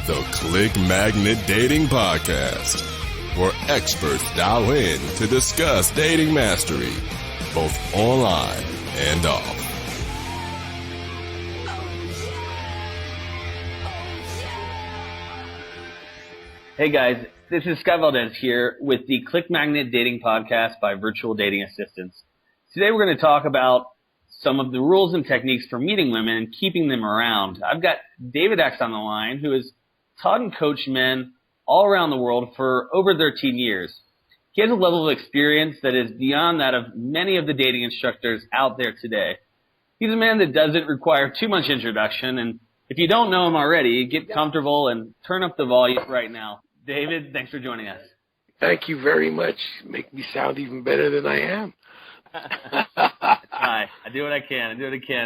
the Click Magnet Dating Podcast, where experts dial in to discuss dating mastery, both online and off. Hey guys, this is Scott Valdez here with the Click Magnet Dating Podcast by Virtual Dating Assistants. Today we're going to talk about some of the rules and techniques for meeting women and keeping them around. I've got DaveD on the line, who has taught and coached men all around the world for over 13 years. He has a level of experience that is beyond that of many of the dating instructors out there today. He's a man that doesn't require too much introduction, and if you don't know him already, get comfortable and turn up the volume right now. David, thanks for joining us. Thank you very much. Make me sound even better than I am. Hi. I do what I can.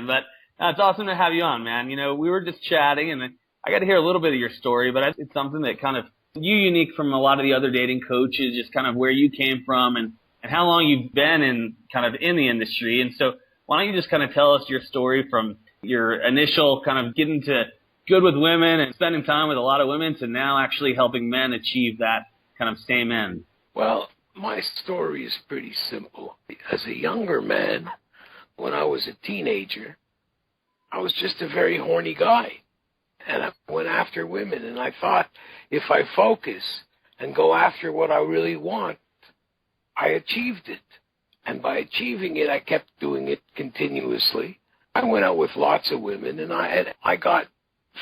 But it's awesome to have you on, man. You know, we were just chatting, and I got to hear a little bit of your story, but it's something that kind of you unique from a lot of the other dating coaches, just kind of where you came from and how long you've been in the industry. And so why don't you just kind of tell us your story from your initial kind of getting to good with women and spending time with a lot of women to now actually helping men achieve that kind of same end? Well, my story is pretty simple. As a younger man, when I was a teenager, I was just a very horny guy. And I went after women, and I thought if I focus and go after what I really want, I achieved it. And by achieving it, I kept doing it continuously. I went out with lots of women, and I got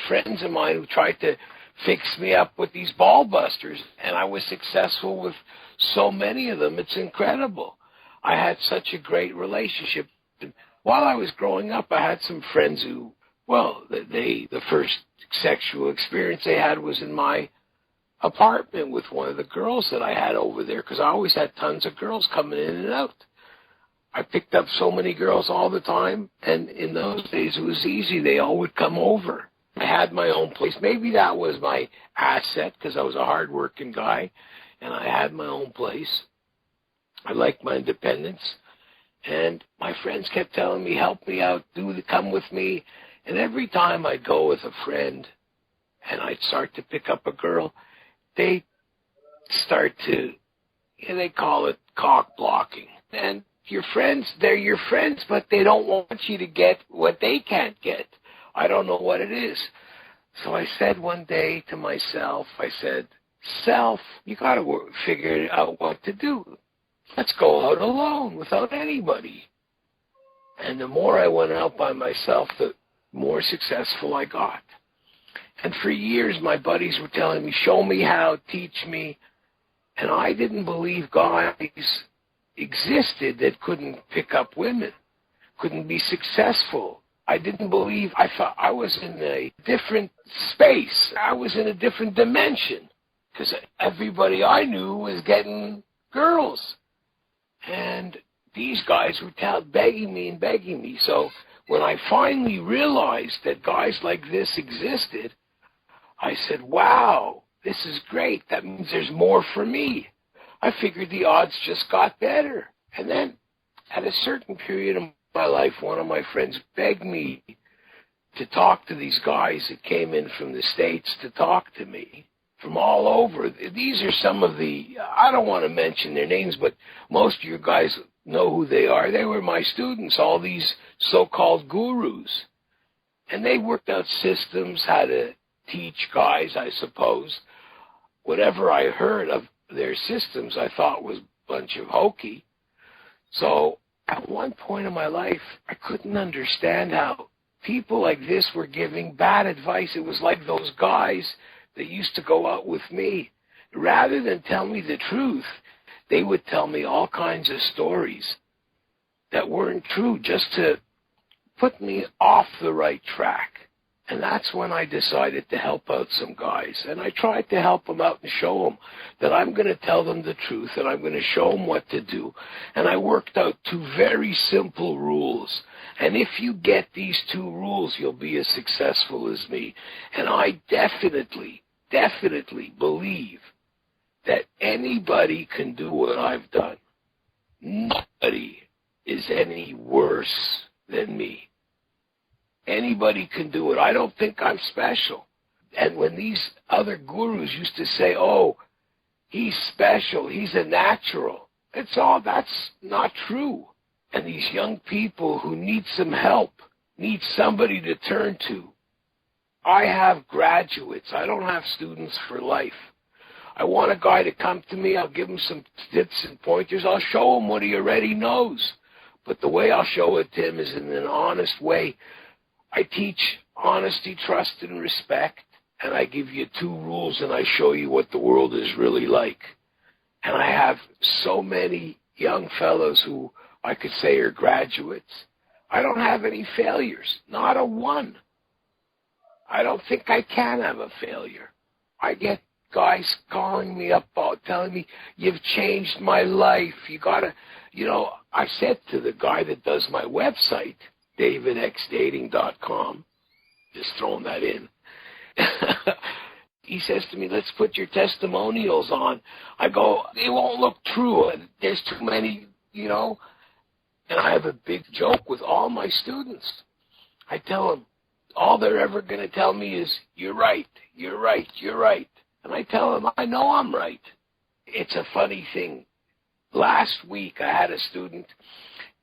friends of mine who tried to fix me up with these ball busters, and I was successful with so many of them. It's incredible. I had such a great relationship. While I was growing up, I had some friends who, the first sexual experience they had was in my apartment with one of the girls that I had over there, because I always had tons of girls coming in and out. I picked up so many girls all the time, and in those days it was easy. They all would come over. I had my own place. Maybe that was my asset, because I was a hard-working guy, and I had my own place. I liked my independence. And my friends kept telling me, help me out, come with me. And every time I'd go with a friend and I'd start to pick up a girl, they'd start to, they call it cock blocking. And your friends, they're your friends, but they don't want you to get what they can't get. I don't know what it is. So I said one day to myself, Self, you got to figure out what to do. Let's go out alone without anybody. And the more I went out by myself, the more successful I got. And for years, my buddies were telling me, show me how, teach me. And I didn't believe guys existed that couldn't pick up women, couldn't be successful. I thought I was in a different space. I was in a different dimension, because everybody I knew was getting girls. And these guys were begging me. So when I finally realized that guys like this existed, I said, wow, this is great. That means there's more for me. I figured the odds just got better. And then at a certain period of my life, one of my friends begged me to talk to these guys that came in from the States to talk to me from all over. These are some of I don't want to mention their names, but most of you guys know who they are. They were my students, all these so-called gurus. And they worked out systems, how to teach guys, I suppose. Whatever I heard of their systems, I thought was a bunch of hokey. So at one point in my life, I couldn't understand how people like this were giving bad advice. It was like those guys that used to go out with me. Rather than tell me the truth, they would tell me all kinds of stories that weren't true, just to put me off the right track. And that's when I decided to help out some guys. And I tried to help them out and show them that I'm going to tell them the truth, and I'm going to show them what to do. And I worked out 2 very simple rules. And if you get these 2 rules, you'll be as successful as me. And I definitely believe that anybody can do what I've done. Nobody is any worse than me. Anybody can do it. I don't think I'm special. And when these other gurus used to say, oh, he's special, he's a natural, that's not true. And these young people who need some help, need somebody to turn to. I have graduates. I don't have students for life. I want a guy to come to me. I'll give him some tips and pointers. I'll show him what he already knows. But the way I'll show it to him is in an honest way. I teach honesty, trust, and respect. And I give you 2 rules, and I show you what the world is really like. And I have so many young fellows who I could say are graduates. I don't have any failures, not a one. I don't think I can have a failure. I get guys calling me up, telling me, you've changed my life. You gotta, I said to the guy that does my website, DaveDXdating.com, just throwing that in. He says to me, let's put your testimonials on. I go, it won't look true. There's too many, And I have a big joke with all my students. I tell them, all they're ever going to tell me is, you're right, you're right, you're right. And I tell them, I know I'm right. It's a funny thing. Last week I had a student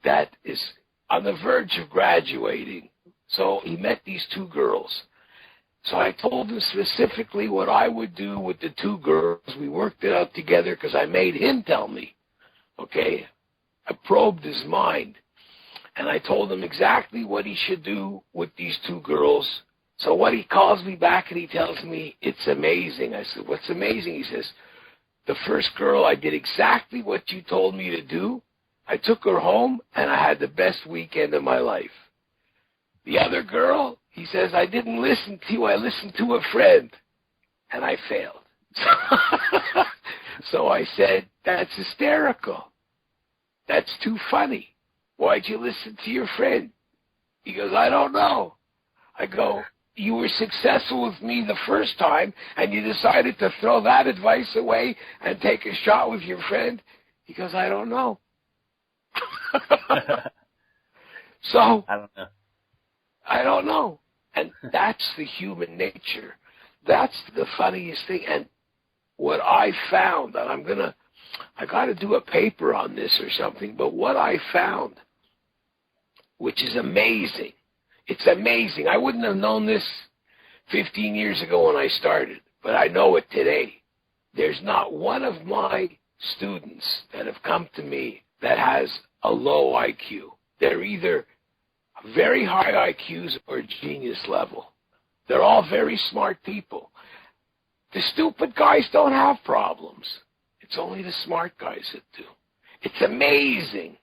that is on the verge of graduating. So he met these 2 girls. So I told him specifically what I would do with the 2 girls. We worked it out together because I made him tell me. Okay? I probed his mind. And I told him exactly what he should do with these 2 girls. So what he calls me back and he tells me, it's amazing. I said, what's amazing? He says, the first girl, I did exactly what you told me to do. I took her home and I had the best weekend of my life. The other girl, he says, I didn't listen to you. I listened to a friend. And I failed. So I said, that's hysterical. That's too funny. Why'd you listen to your friend? He goes, I don't know. I go, you were successful with me the first time, and you decided to throw that advice away and take a shot with your friend? He goes, I don't know. So, I don't know. I don't know. And that's the human nature. That's the funniest thing. And what I found, and I got to do a paper on this or something, but what I found, which is amazing, it's amazing. I wouldn't have known this 15 years ago when I started, but I know it today. There's not one of my students that have come to me that has a low IQ. They're either very high IQs or genius level. They're all very smart people. The stupid guys don't have problems. It's only the smart guys that do. It's amazing.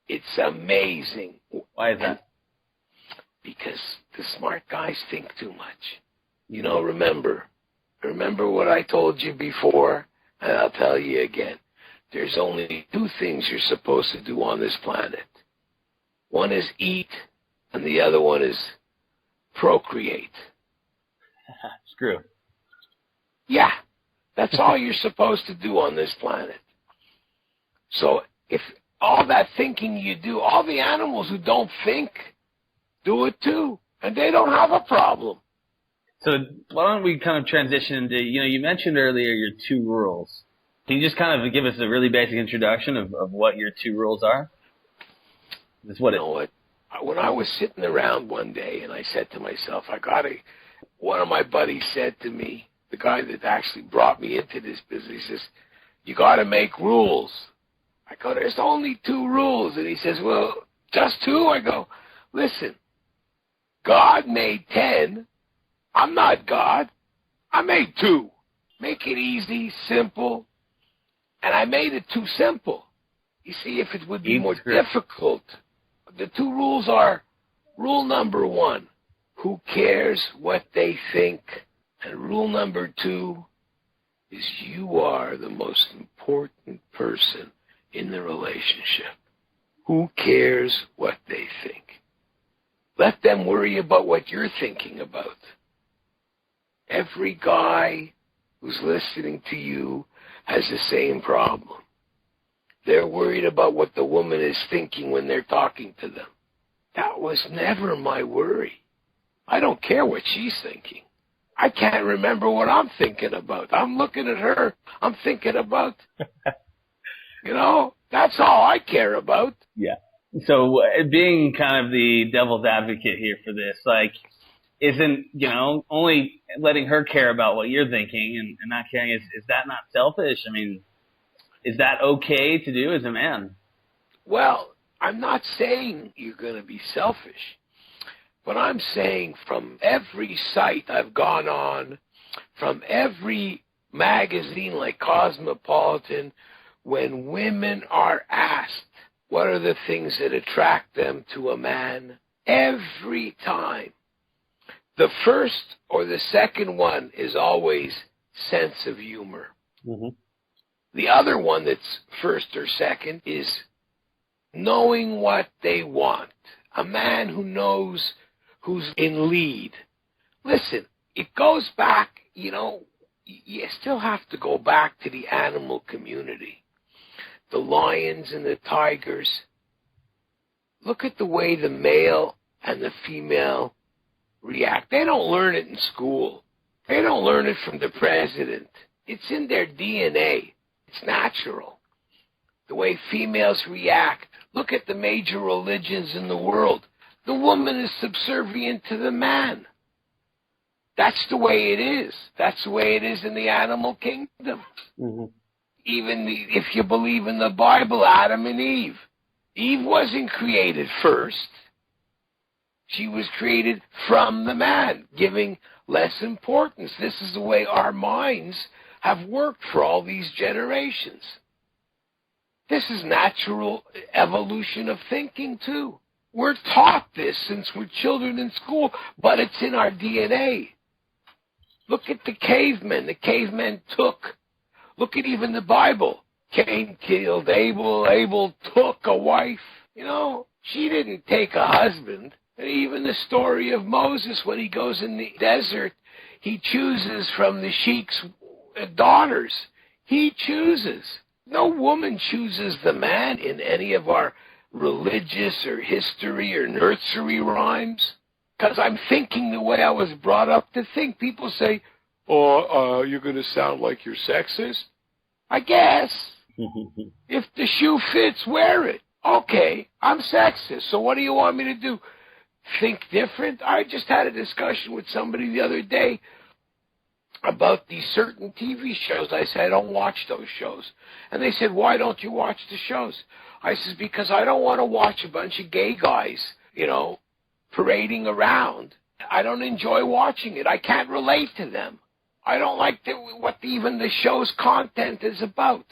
It's amazing. Why is that? Because the smart guys think too much. Remember what I told you before, and I'll tell you again. There's only 2 things you're supposed to do on this planet. One is eat, and the other one is procreate. Screw. Yeah, that's all you're supposed to do on this planet. So if all that thinking you do, all the animals who don't think do it too, and they don't have a problem. So why don't we kind of transition into, you mentioned earlier your 2 rules. Can you just kind of give us a really basic introduction of what your 2 rules are? That's what when I was sitting around one day and I said to myself, one of my buddies said to me, the guy that actually brought me into this business, he says, you got to make rules. I go, there's only 2 rules. And he says, well, just 2? I go, listen, God made 10. I'm not God. I made 2. Make it easy, simple. And I made it too simple. You see, if it would be more difficult, the 2 rules are, rule number 1, who cares what they think? And rule number 2 is you are the most important person in the relationship. Who cares what they think? Let them worry about what you're thinking about. Every guy who's listening to you has the same problem. They're worried about what the woman is thinking when they're talking to them. That was never my worry. I don't care what she's thinking. I can't remember what I'm thinking about. I'm looking at her. I'm thinking about, that's all I care about. Yeah. So being kind of the devil's advocate here for this, like, isn't, only letting her care about what you're thinking and not caring, is that not selfish? I mean, is that okay to do as a man? Well, I'm not saying you're going to be selfish, but I'm saying from every site I've gone on, from every magazine like Cosmopolitan, when women are asked what are the things that attract them to a man, every time, the first or the second one is always sense of humor. Mm-hmm. The other one that's first or second is knowing what they want. A man who knows who's in lead. Listen, it goes back, you still have to go back to the animal community. The lions and the tigers. Look at the way the male and the female react. They don't learn it in school. They don't learn it from the president. It's in their DNA. It's natural. The way females react. Look at the major religions in the world. The woman is subservient to the man. That's the way it is. That's the way it is in the animal kingdom. Mm-hmm. Even if you believe in the Bible, Adam and Eve. Eve wasn't created first. She was created from the man, giving less importance. This is the way our minds have worked for all these generations. This is natural evolution of thinking, too. We're taught this since we're children in school, but it's in our DNA. Look at the cavemen. The cavemen took. Look at even the Bible. Cain killed Abel. Abel took a wife. She didn't take a husband. And even the story of Moses, when he goes in the desert, he chooses from the sheikh's daughters. He chooses. No woman chooses the man in any of our religious or history or nursery rhymes. Because I'm thinking the way I was brought up to think. People say, you're going to sound like you're sexist? I guess. If the shoe fits, wear it. Okay, I'm sexist, so what do you want me to do? Think different? I just had a discussion with somebody the other day about these certain TV shows. I said, I don't watch those shows. And they said, why don't you watch the shows? I said, because I don't want to watch a bunch of gay guys, parading around. I don't enjoy watching it. I can't relate to them. I don't like what even the show's content is about.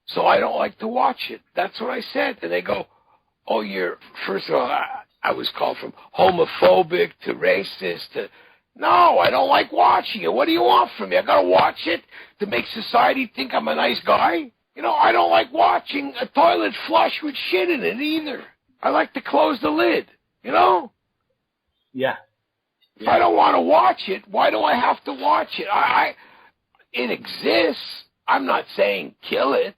So I don't like to watch it. That's what I said. And they go, first of all, I was called from homophobic to racist to, no, I don't like watching it. What do you want from me? I got to watch it to make society think I'm a nice guy? I don't like watching a toilet flush with shit in it either. I like to close the lid, Yeah. If I don't want to watch it, why do I have to watch it? It exists. I'm not saying kill it.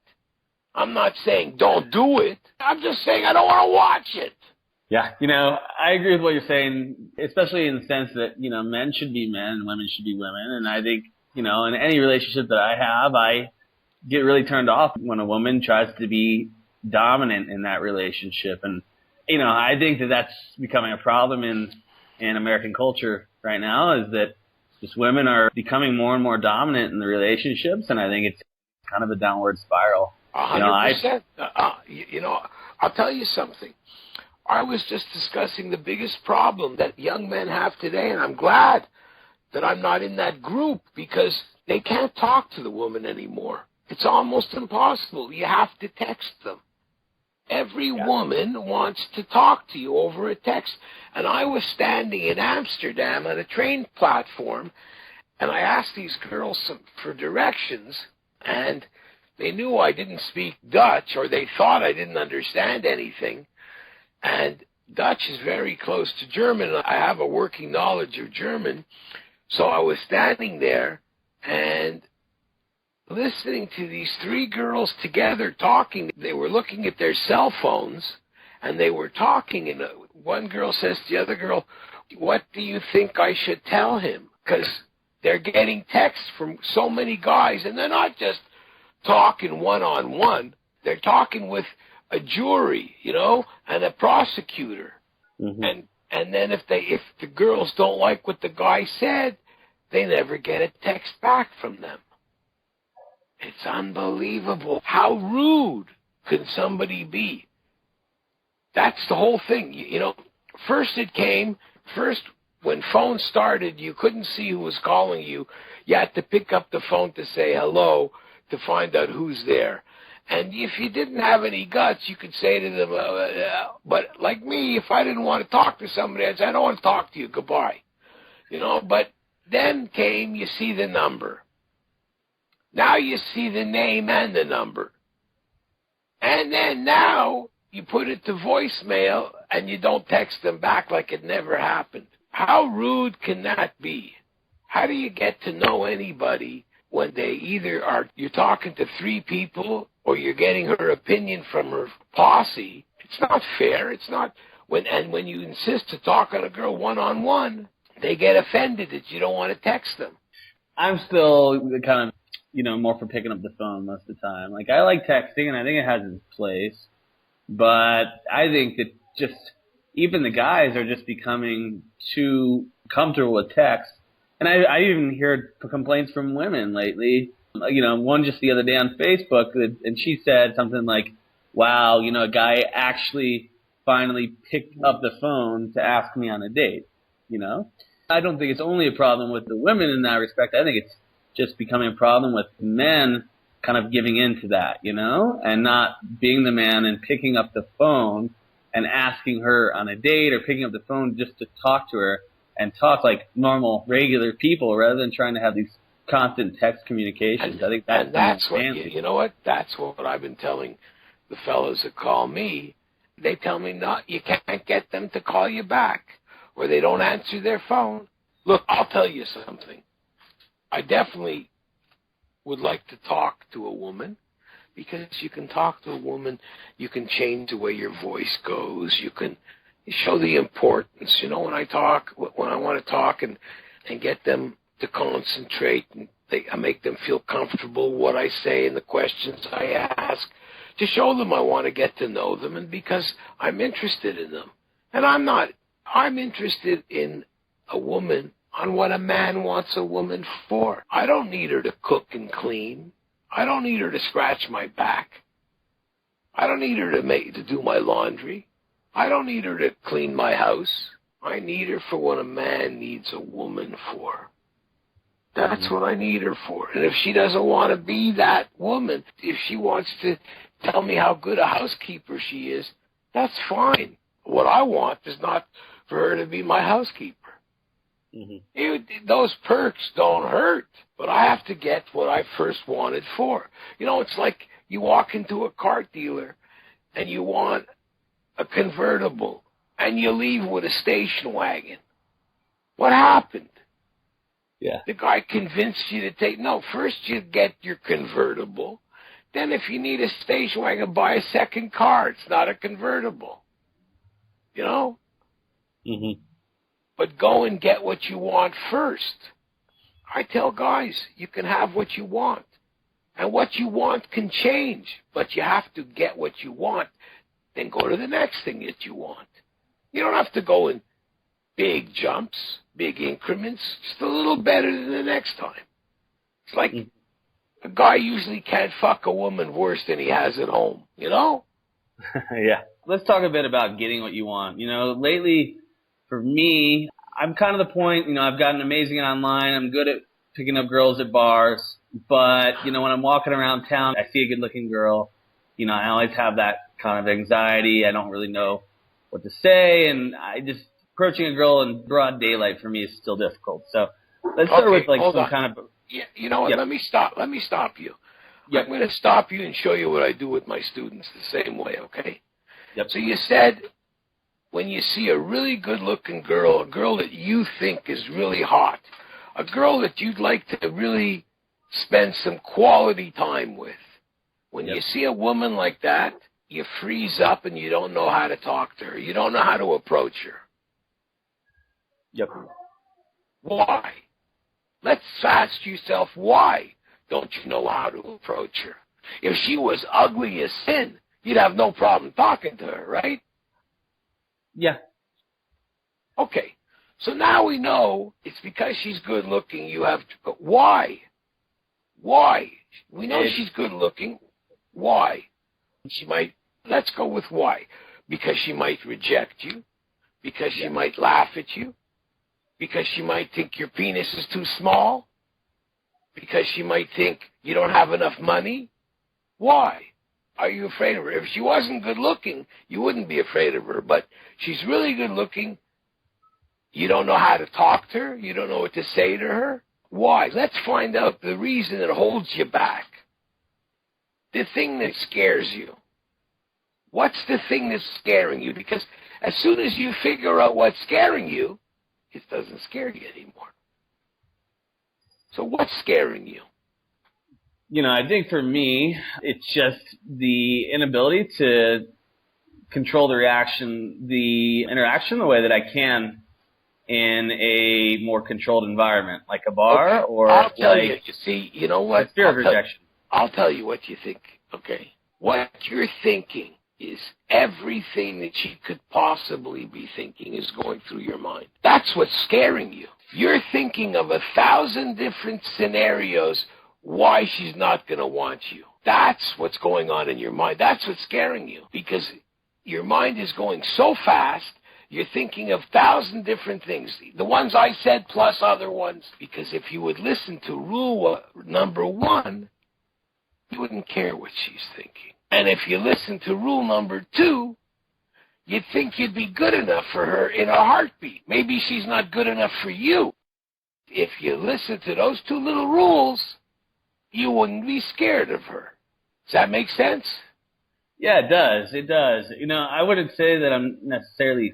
I'm not saying don't do it. I'm just saying I don't want to watch it. Yeah, I agree with what you're saying, especially in the sense that, men should be men and women should be women. And I think, in any relationship that I have, I get really turned off when a woman tries to be dominant in that relationship. And, I think that that's becoming a problem in American culture right now, is that just women are becoming more and more dominant in the relationships. And I think it's kind of a downward spiral. 100%. I'll tell you something. I was just discussing the biggest problem that young men have today, and I'm glad that I'm not in that group, because they can't talk to the woman anymore. It's almost impossible. You have to text them. Every woman wants to talk to you over a text. And I was standing in Amsterdam on a train platform, and I asked these girls for directions, and they knew I didn't speak Dutch, or they thought I didn't understand anything. And Dutch is very close to German. I have a working knowledge of German. So I was standing there and listening to these three girls together talking. They were looking at their cell phones, and they were talking. And one girl says to the other girl, what do you think I should tell him? Because they're getting texts from so many guys, and they're not just talking one-on-one. They're talking with a jury, and a prosecutor. Mm-hmm. And then if the girls don't like what the guy said, they never get a text back from them. It's unbelievable. How rude can somebody be? That's the whole thing. First when phones started, you couldn't see who was calling you. You had to pick up the phone to say hello to find out who's there. And if you didn't have any guts, you could say to them, but like me, if I didn't want to talk to somebody, I'd say, I don't want to talk to you, goodbye. But then came, you see the number. Now you see the name and the number. And then now you put it to voicemail and you don't text them back like it never happened. How rude can that be? How do you get to know anybody when they you're talking to three people or you're getting her opinion from her posse? It's not fair. It's not. When you insist to talk on a girl one-on-one, they get offended that you don't want to text them. I'm still kind of, more for picking up the phone most of the time. Like, I like texting, and I think it has its place. But I think that just even the guys are just becoming too comfortable with text. And I even heard complaints from women lately. One just the other day on Facebook, and she said something like, wow, a guy actually finally picked up the phone to ask me on a date, I don't think it's only a problem with the women in that respect. I think it's just becoming a problem with men kind of giving in to that, and not being the man and picking up the phone and asking her on a date or picking up the phone just to talk to her and talk like normal, regular people rather than trying to have these constant text communications. I think that's what, you know what? That's what I've been telling the fellows that call me. They tell me, no, you can't get them to call you back or they don't answer their phone. Look, I'll tell you something. I definitely would like to talk to a woman because you can talk to a woman, you can change the way your voice goes, you can show the importance. When I want to talk and get them to concentrate and I make them feel comfortable what I say and the questions I ask, to show them I want to get to know them and because I'm interested in them. And I'm interested in a woman on what a man wants a woman for. I don't need her to cook and clean. I don't need her to scratch my back. I don't need her to do my laundry. I don't need her to clean my house. I need her for what a man needs a woman for. That's what I need her for. And if she doesn't want to be that woman, if she wants to tell me how good a housekeeper she is, that's fine. What I want is not for her to be my housekeeper. Mm-hmm. Those perks don't hurt, but I have to get what I first wanted for. It's like you walk into a car dealer and you want a convertible and you leave with a station wagon. What happened? Yeah. The guy convinced you to take, no, first you get your convertible. Then if you need a station wagon, buy a second car. It's not a convertible. Mm-hmm. But go and get what you want first. I tell guys, you can have what you want. And what you want can change. But you have to get what you want. Then go to the next thing that you want. You don't have to go in big jumps, big increments. Just a little better than the next time. It's like a guy usually can't fuck a woman worse than he has at home. Yeah. Let's talk a bit about getting what you want. Lately, for me, I'm kind of the point, I've gotten amazing online. I'm good at picking up girls at bars. But, when I'm walking around town, I see a good-looking girl. I always have that kind of anxiety. I don't really know what to say. And approaching a girl in broad daylight for me is still difficult. So let's start with some kind of... Yeah, you know what? Yep. Let me stop you. Yep. I'm going to stop you and show you what I do with my students the same way, okay? Yep. So you said when you see a really good-looking girl, a girl that you think is really hot, a girl that you'd like to really spend some quality time with, when you see a woman like that, you freeze up and you don't know how to talk to her. You don't know how to approach her. Yep. Why? Let's ask yourself, why don't you know how to approach her? If she was ugly as sin, you'd have no problem talking to her, right? Yeah. Okay. So now we know it's because she's good looking. You have to, but why? Why? We know she's good looking. Why? Let's go with why. Because she might reject you. Because she might laugh at you. Because she might think your penis is too small. Because she might think you don't have enough money. Why are you afraid of her? If she wasn't good looking, you wouldn't be afraid of her. But she's really good looking. You don't know how to talk to her. You don't know what to say to her. Why? Let's find out the reason that holds you back. The thing that scares you. What's the thing that's scaring you? Because as soon as you figure out what's scaring you, it doesn't scare you anymore. So what's scaring you? You know, I think for me, it's just the inability to control the interaction the way that I can in a more controlled environment, like a bar or I'll tell like you. You see, you know what? fear of rejection. I'll tell you what you think, okay? What you're thinking is everything that you could possibly be thinking is going through your mind. That's what's scaring you. You're thinking of 1,000 different scenarios why she's not going to want you. That's what's going on in your mind. That's what's scaring you, because your mind is going so fast. You're thinking of 1,000 different things, the ones I said plus other ones, because if you would listen to rule number 1, you wouldn't care what she's thinking. And if you listen to rule number 2, you'd think you'd be good enough for her in a heartbeat. Maybe she's not good enough for you. If you listen to those 2 little rules, you wouldn't be scared of her. Does that make sense? Yeah, it does. It does. You know, I wouldn't say that I'm necessarily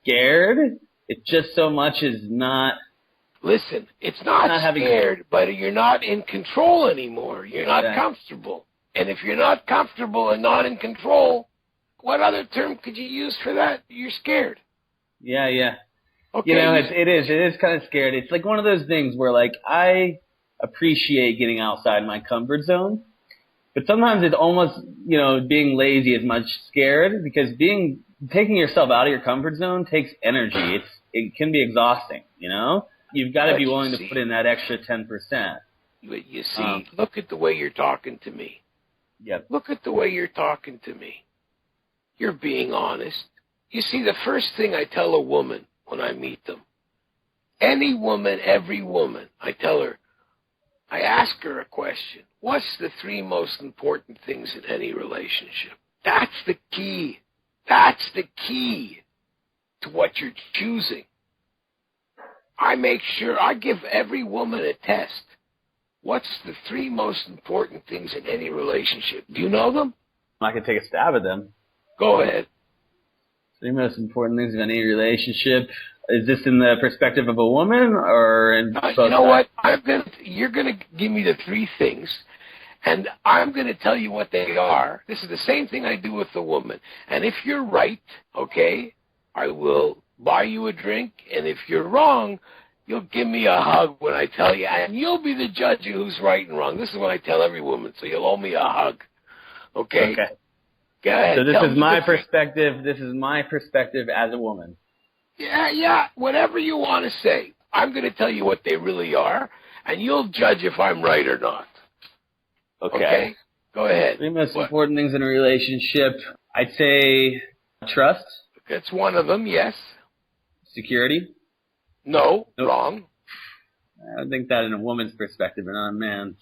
scared. It just so much is not. Listen, it's not scared, but you're not in control anymore. You're not comfortable. And if you're not comfortable and not in control, what other term could you use for that? You're scared. Yeah. Okay. You know, it is kind of scared. It's like one of those things where, like, I appreciate getting outside my comfort zone, but sometimes it's almost, you know, being lazy as much scared, because taking yourself out of your comfort zone takes energy. It can be exhausting, you know? You've got to be willing to put in that extra 10%. But you see, look at the way you're talking to me. Yep. Look at the way you're talking to me. You're being honest. You see, the first thing I tell a woman when I meet them, any woman, every woman, I ask her a question. What's the 3 most important things in any relationship? That's the key. That's the key to what you're choosing. I make sure I give every woman a test. What's the 3 most important things in any relationship? Do you know them? I can take a stab at them. Go ahead. 3 most important things in any relationship. Is this in the perspective of a woman or in both you know sides? what? You're going to give me the 3 things, and I'm going to tell you what they are. This is the same thing I do with the woman. And if you're right, okay, I will buy you a drink. And if you're wrong, you'll give me a hug when I tell you. And you'll be the judge of who's right and wrong. This is what I tell every woman, so you'll owe me a hug. Okay? Okay. Go ahead. So this is my perspective. This is my perspective as a woman. Yeah, whatever you want to say. I'm going to tell you what they really are, and you'll judge if I'm right or not. Okay? Go ahead. 3 most important things in a relationship. I'd say trust. That's one of them, yes. Security. No, Nope. Wrong. I think that in a woman's perspective and not a man's.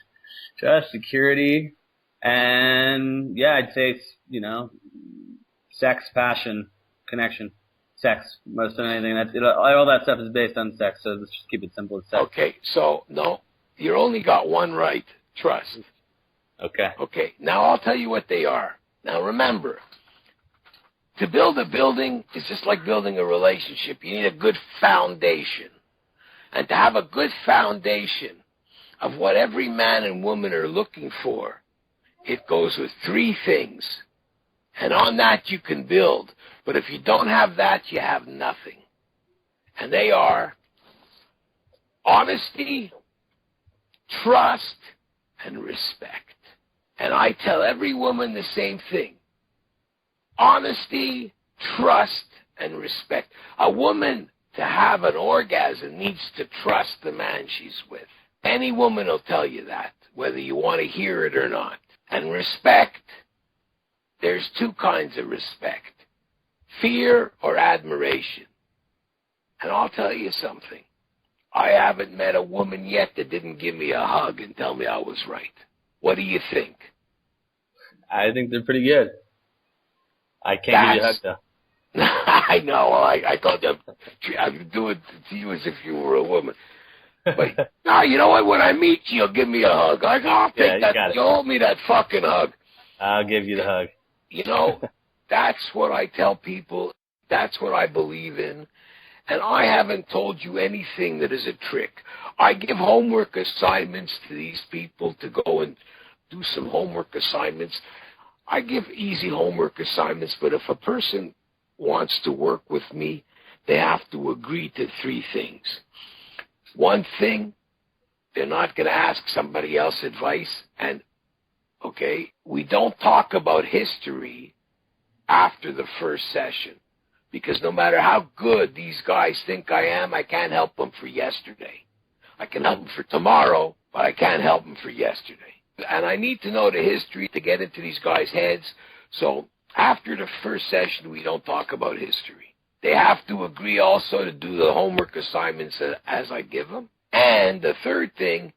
Trust, security, and yeah, I'd say, you know, sex, passion, connection. Sex, most of anything. All that stuff is based on sex, so let's just keep it simple as sex. Okay, so, no, you only got one right. Trust. Okay. Okay, now I'll tell you what they are. Now remember, to build a building is just like building a relationship. You need a good foundation. And to have a good foundation of what every man and woman are looking for, it goes with 3 things. And on that you can build. But if you don't have that, you have nothing. And they are honesty, trust, and respect. And I tell every woman the same thing. Honesty, trust, and respect. A woman, to have an orgasm, needs to trust the man she's with. Any woman will tell you that, whether you want to hear it or not. And respect, there's two kinds of respect. Fear or admiration. And I'll tell you something. I haven't met a woman yet that didn't give me a hug and tell me I was right. What do you think? I think they're pretty good. I can't give you a hug, though. I know. I thought that I would do it to you as if you were a woman. But no, you know what? When I meet you, you'll give me a hug. I'll take that. You hold me that fucking hug. I'll give you the hug. You know, that's what I tell people. That's what I believe in. And I haven't told you anything that is a trick. I give homework assignments to these people to go and do some homework assignments. I give easy homework assignments, but if a person wants to work with me, they have to agree to three things. One thing, they're not going to ask somebody else advice. And, okay, we don't talk about history after the first session. Because no matter how good these guys think I am, I can't help them for yesterday. I can help them for tomorrow, but I can't help them for yesterday. And I need to know the history to get into these guys' heads. So after the first session, we don't talk about history. They have to agree also to do the homework assignments as I give them. And the third thing,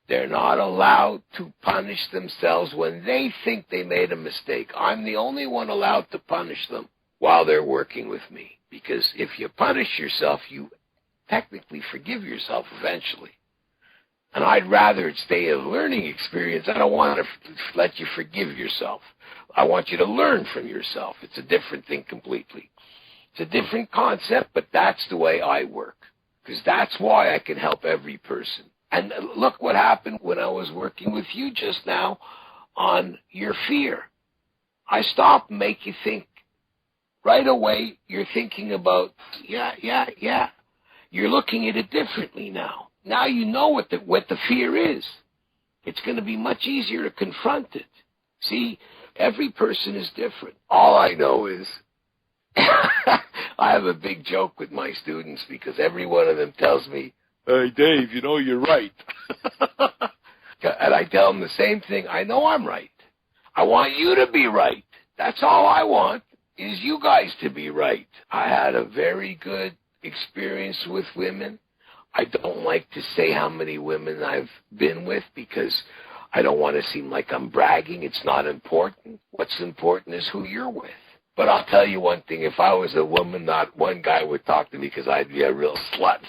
they're not allowed to punish themselves when they think they made a mistake. I'm the only one allowed to punish them while they're working with me. Because if you punish yourself, you technically forgive yourself eventually. And I'd rather it stay a learning experience. I don't want to let you forgive yourself. I want you to learn from yourself. It's a different thing completely. It's a different concept, but that's the way I work. Because that's why I can help every person. And look what happened when I was working with you just now on your fear. I stopped and make you think. Right away, you're thinking about, yeah. You're looking at it differently now. Now you know what the fear is. It's going to be much easier to confront it. See, every person is different. All I know is I have a big joke with my students because every one of them tells me, "Hey, Dave, you know you're right." And I tell them the same thing. I know I'm right. I want you to be right. That's all I want, is you guys to be right. I had a very good experience with women. I don't like to say how many women I've been with because I don't want to seem like I'm bragging. It's not important. What's important is who you're with. But I'll tell you one thing. If I was a woman, not one guy would talk to me because I'd be a real slut.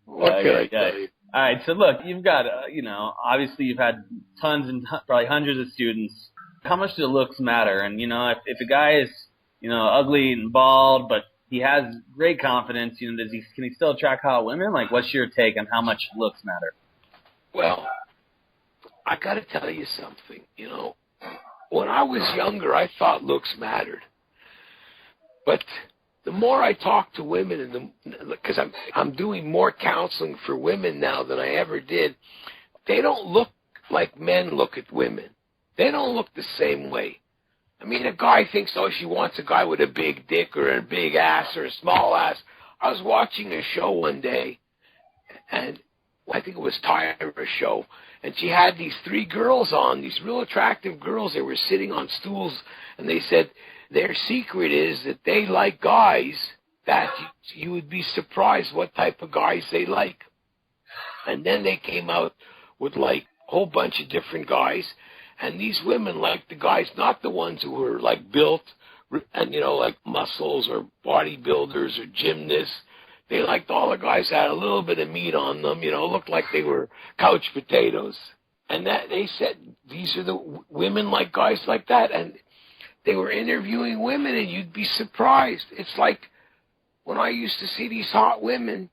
What can I tell you? All right, so look, you've got, obviously you've had tons and probably hundreds of students. How much do the looks matter? And, if a guy is, ugly and bald, but he has great confidence, can he still attract hot women? Like, what's your take on how much looks matter? Well, I got to tell you something, When I was younger, I thought looks mattered. But the more I talk to women, because I'm doing more counseling for women now than I ever did, they don't look like men look at women. They don't look the same way. I mean, a guy thinks, she wants a guy with a big dick or a big ass or a small ass. I was watching a show one day, and I think it was Tyra's show, and she had these three girls on, these real attractive girls. They were sitting on stools, and they said their secret is that they like guys that you would be surprised what type of guys they like. And then they came out with, a whole bunch of different guys. And these women like the guys, not the ones who were built and, like muscles or bodybuilders or gymnasts. They liked all the guys that had a little bit of meat on them, looked like they were couch potatoes. And that they said, these are the women like guys like that. And they were interviewing women and you'd be surprised. It's like when I used to see these hot women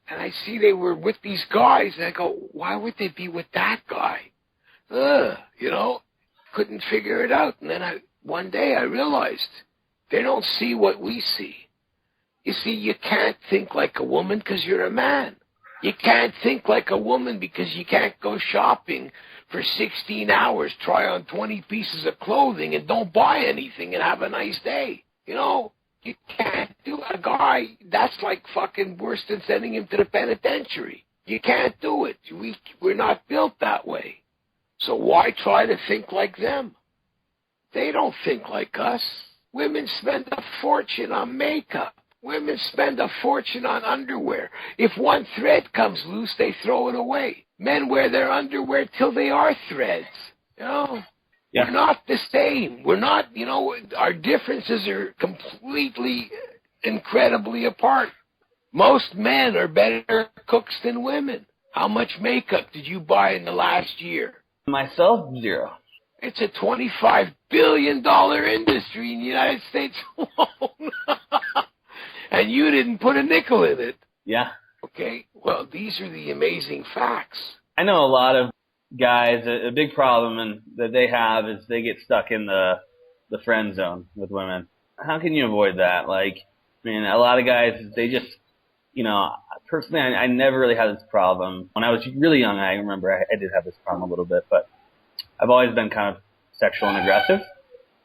and I see they were with these guys and I go, why would they be with that guy? Couldn't figure it out. And then one day I realized they don't see what we see. You see, you can't think like a woman because you're a man. You can't think like a woman because you can't go shopping for 16 hours, try on 20 pieces of clothing, and don't buy anything and have a nice day. You know, you can't do a guy. That's like fucking worse than sending him to the penitentiary. You can't do it. We're not built that way. So why try to think like them? They don't think like us. Women spend a fortune on makeup. Women spend a fortune on underwear. If one thread comes loose, they throw it away. Men wear their underwear till they are threads. You know? Yeah. We're not the same. We're not, you know, our differences are completely, incredibly apart. Most men are better cooks than women. How much makeup did you buy in the last year? Myself, zero. It's a $25 billion industry in the United States alone. And you didn't put a nickel in it. Yeah. Okay? Well, these are the amazing facts. I know a lot of guys, a big problem that they have is they get stuck in the friend zone with women. How can you avoid that? Like, I mean, a lot of guys, they just, you know, personally, I never really had this problem. When I was really young, I remember I did have this problem a little bit, but I've always been kind of sexual and aggressive.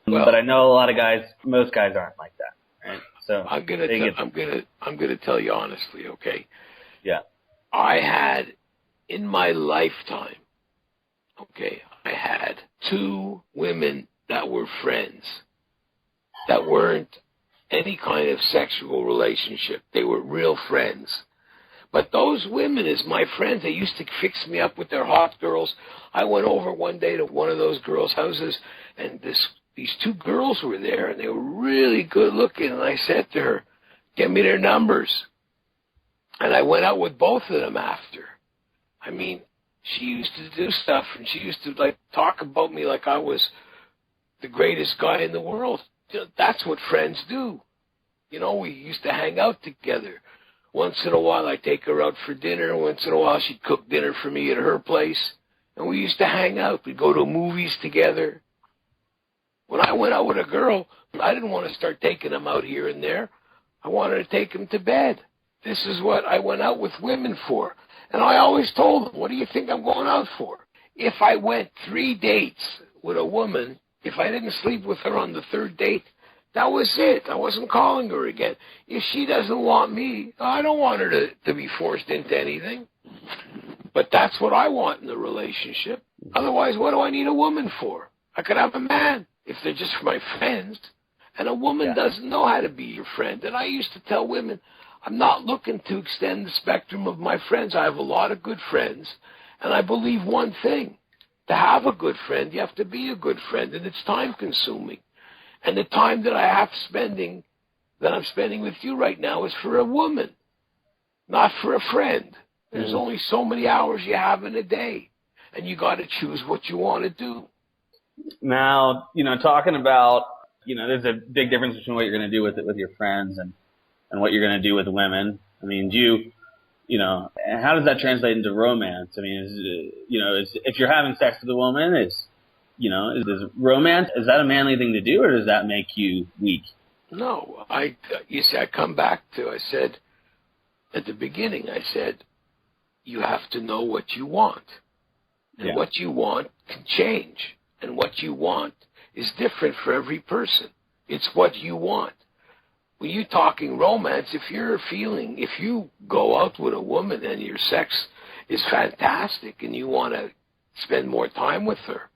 Well, but I know a lot of guys, most guys aren't like that. Right? So I'm gonna tell you honestly, okay? Yeah. I had in my lifetime, okay, I had 2 women that were friends that weren't any kind of sexual relationship. They were real friends. But those women as my friends, they used to fix me up with their hot girls. I went over one day to one of those girls' houses, and these 2 girls were there, and they were really good looking. And I said to her, "Give me their numbers." And I went out with both of them after. I mean, she used to do stuff, and she used to like talk about me like I was the greatest guy in the world. That's what friends do. You know, we used to hang out together. Once in a while, I'd take her out for dinner. Once in a while, she'd cook dinner for me at her place. And we used to hang out. We'd go to movies together. When I went out with a girl, I didn't want to start taking them out here and there. I wanted to take them to bed. This is what I went out with women for. And I always told them, what do you think I'm going out for? If I went 3 dates with a woman, if I didn't sleep with her on the 3rd date, that was it. I wasn't calling her again. If she doesn't want me, I don't want her to be forced into anything. But that's what I want in a relationship. Otherwise, what do I need a woman for? I could have a man if they're just my friends. And a woman doesn't know how to be your friend. And I used to tell women, I'm not looking to extend the spectrum of my friends. I have a lot of good friends. And I believe one thing. To have a good friend, you have to be a good friend. And it's time-consuming. And the time that I'm spending with you right now is for a woman, not for a friend. There's only so many hours you have in a day, and you got to choose what you want to do. Now, you know, talking about, you know, there's a big difference between what you're going to do with your friends and what you're going to do with women. I mean, you know, how does that translate into romance? I mean, if you're having sex with a woman, is romance, is that a manly thing to do, or does that make you weak? No, you see, I come back to, I said, at the beginning, I said, you have to know what you want. And what you want can change. And what you want is different for every person. It's what you want. When you're talking romance, if you go out with a woman and your sex is fantastic and you want to spend more time with her,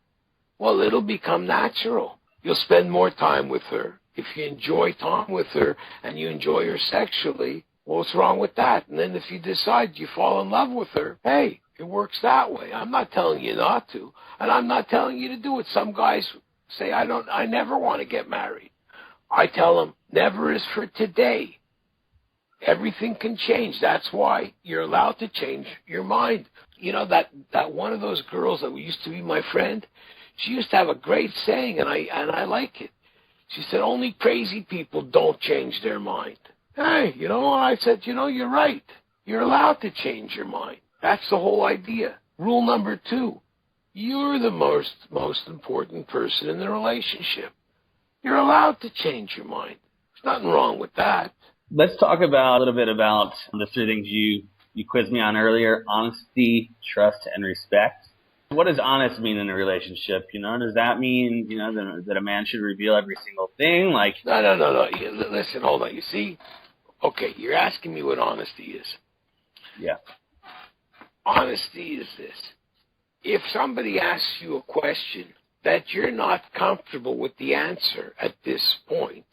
well, it'll become natural. You'll spend more time with her. If you enjoy time with her and you enjoy her sexually, well, what's wrong with that? And then if you decide you fall in love with her, hey, it works that way. I'm not telling you not to. And I'm not telling you to do it. Some guys say, I never want to get married. I tell them, never is for today. Everything can change. That's why you're allowed to change your mind. You know, that one of those girls that used to be my friend, she used to have a great saying, and I like it. She said, only crazy people don't change their mind. Hey, you know, I said, you know, you're right. You're allowed to change your mind. That's the whole idea. Rule number 2, you're the most important person in the relationship. You're allowed to change your mind. There's nothing wrong with that. Let's talk a little bit about the 3 things you you quizzed me on earlier, honesty, trust, and respect. What does honest mean in a relationship? Does that mean, that a man should reveal every single thing? No. Listen, hold on. You see? Okay, you're asking me what honesty is. Yeah. Honesty is this. If somebody asks you a question that you're not comfortable with the answer at this point,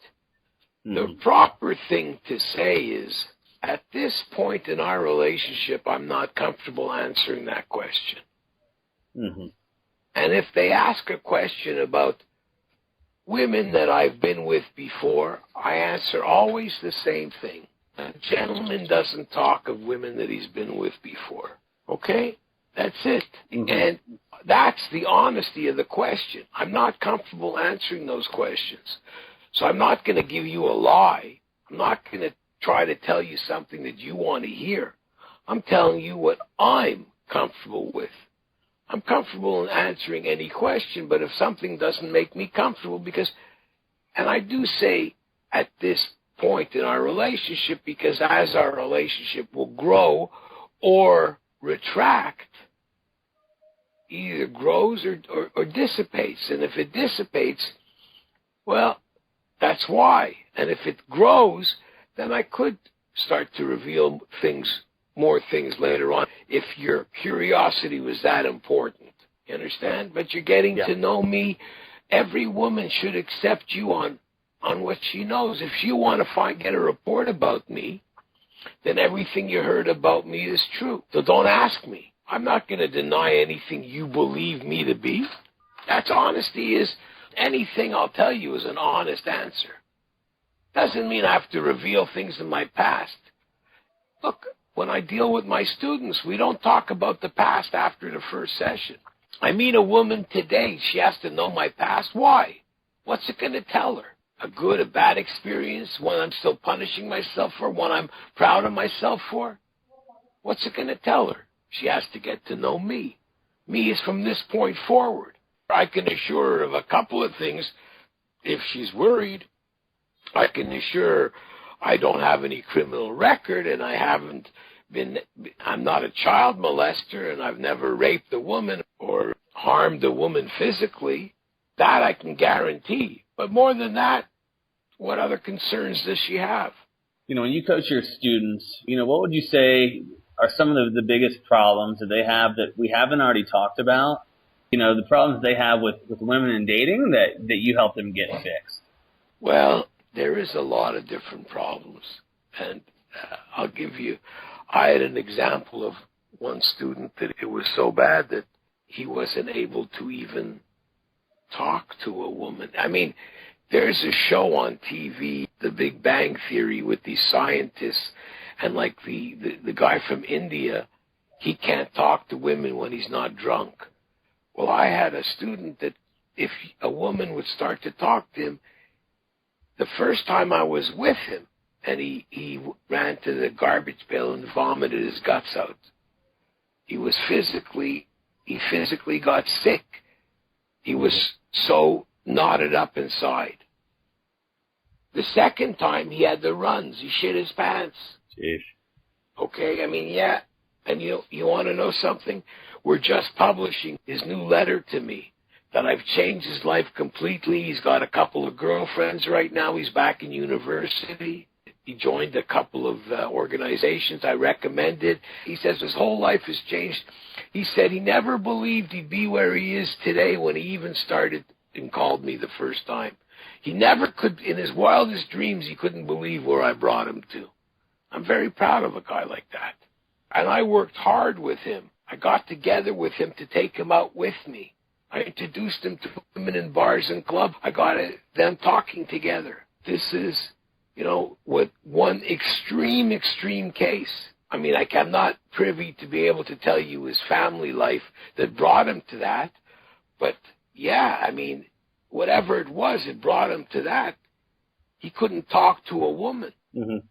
the proper thing to say is, at this point in our relationship, I'm not comfortable answering that question. Mm-hmm. And if they ask a question about women that I've been with before, I answer always the same thing. A gentleman doesn't talk of women that he's been with before. Okay? That's it. Mm-hmm. And that's the honesty of the question. I'm not comfortable answering those questions. So I'm not going to give you a lie. I'm not going to try to tell you something that you want to hear. I'm telling you what I'm comfortable with. I'm comfortable in answering any question, but if something doesn't make me comfortable, and I do say at this point in our relationship, because as our relationship will grow or retract, either grows or dissipates. And if it dissipates, well, that's why. And if it grows, then I could start to reveal more things later on, if your curiosity was that important. You understand? But you're getting to know me. Every woman should accept you on what she knows. If you want to get a report about me, then everything you heard about me is true. So don't ask me. I'm not going to deny anything you believe me to be. That's honesty. Is anything I'll tell you is an honest answer. Doesn't mean I have to reveal things in my past. Look, when I deal with my students, we don't talk about the past after the first session. I meet a woman today. She has to know my past. Why? What's it going to tell her? A good, a bad experience? One I'm still punishing myself for? One I'm proud of myself for? What's it going to tell her? She has to get to know me. Me is from this point forward. I can assure her of a couple of things. If she's worried, I can assure her I don't have any criminal record, and I'm not a child molester, and I've never raped a woman or harmed a woman physically. That I can guarantee. But more than that, what other concerns does she have? When you coach your students, what would you say are some of the biggest problems that they have that we haven't already talked about? The problems they have with women in dating that you help them get fixed. Well, there is a lot of different problems. And I had an example of one student that it was so bad that he wasn't able to even talk to a woman. I mean, there's a show on TV, The Big Bang Theory, with these scientists, and like the guy from India, he can't talk to women when he's not drunk. Well, I had a student that if a woman would start to talk to him, the first time I was with him, and he ran to the garbage pail and vomited his guts out. He physically got sick. He was so knotted up inside. The second time he had the runs. He shit his pants. Jeez. Okay, I mean, yeah. And you want to know something? We're just publishing his new letter to me that I've changed his life completely. He's got a couple of girlfriends right now. He's back in university. He joined a couple of organizations I recommended. He says his whole life has changed. He said he never believed he'd be where he is today when he even started and called me the first time. He never could, in his wildest dreams, he couldn't believe where I brought him to. I'm very proud of a guy like that. And I worked hard with him. I got together with him to take him out with me. I introduced him to women in bars and clubs. I got them talking together. This is, what one extreme case. I mean, I'm not privy to be able to tell you his family life that brought him to that. But, yeah, I mean, whatever it was, it brought him to that. He couldn't talk to a woman. Mm-hmm.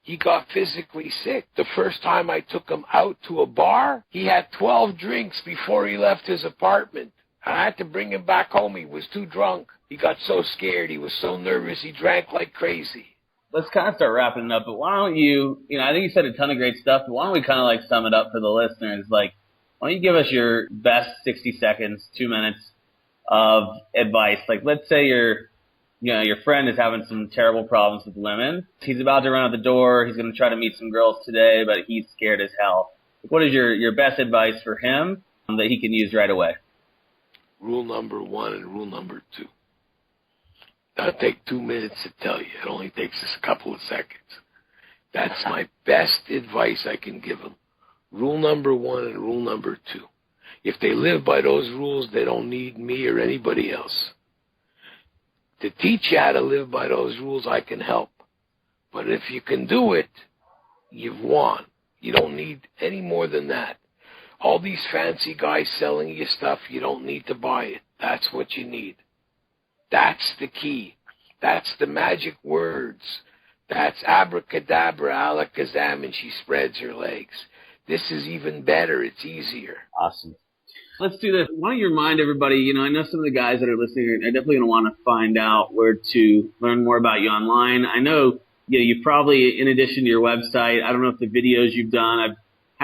He got physically sick. The first time I took him out to a bar, he had 12 drinks before he left his apartment. I had to bring him back home. He was too drunk. He got so scared. He was so nervous. He drank like crazy. let's kind of start wrapping it up, but why don't you, I think you said a ton of great stuff, but why don't we kind of like sum it up for the listeners? Like, why don't you give us your best 60 seconds, 2 minutes of advice? Like, let's say your friend is having some terrible problems with women. He's about to run out the door. He's going to try to meet some girls today, but he's scared as hell. What is your best advice for him that he can use right away? Rule number 1 and rule number 2. That'll take 2 minutes to tell you. It only takes us a couple of seconds. That's my best advice I can give them. Rule number 1 and rule number 2. If they live by those rules, they don't need me or anybody else. To teach you how to live by those rules, I can help. But if you can do it, you've won. You don't need any more than that. All these fancy guys selling you stuff, you don't need to buy it. That's what you need. That's the key. That's the magic words. That's abracadabra, alakazam, and she spreads her legs. This is even better. It's easier. Awesome. Let's do this. Why don't you remind everybody, I know some of the guys that are listening are definitely going to want to find out where to learn more about you online. I know you probably, in addition to your website, I don't know if the videos you've done, I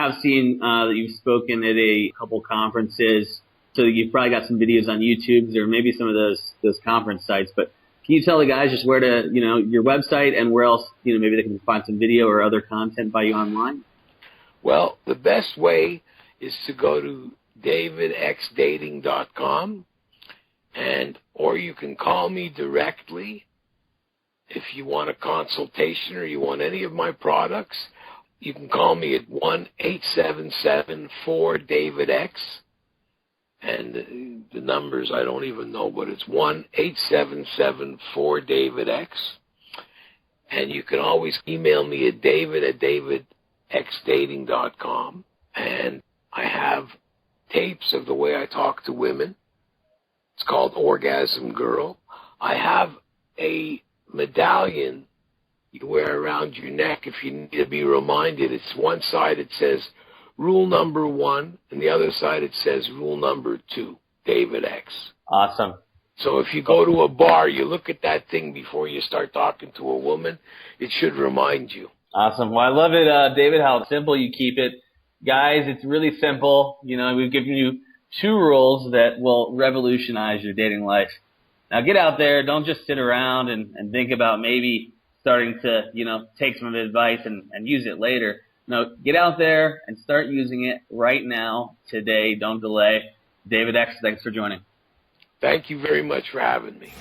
have seen that you've spoken at a couple conferences, so you've probably got some videos on YouTube or maybe some of those conference sites. But can you tell the guys just where to, your website and where else, maybe they can find some video or other content by you online? Well, the best way is to go to DaveDXDating.com, or you can call me directly if you want a consultation or you want any of my products. You can call me at 1-877-4-DaveDX, and the numbers I don't even know, but it's 1-877-4-DaveDX, and you can always email me at david@davidxdating.com, and I have tapes of the way I talk to women. It's called Orgasm Girl. I have a medallion you wear around your neck if you need to be reminded. It's one side it says rule number 1, and the other side it says rule number 2, David X. Awesome. So if you go to a bar, you look at that thing before you start talking to a woman, it should remind you. Awesome. Well, I love it, David, how simple you keep it. Guys, it's really simple. We've given you 2 rules that will revolutionize your dating life. Now get out there. Don't just sit around and think about maybe starting to, take some of the advice and use it later. No, get out there and start using it right now, today. Don't delay. David X, thanks for joining. Thank you very much for having me.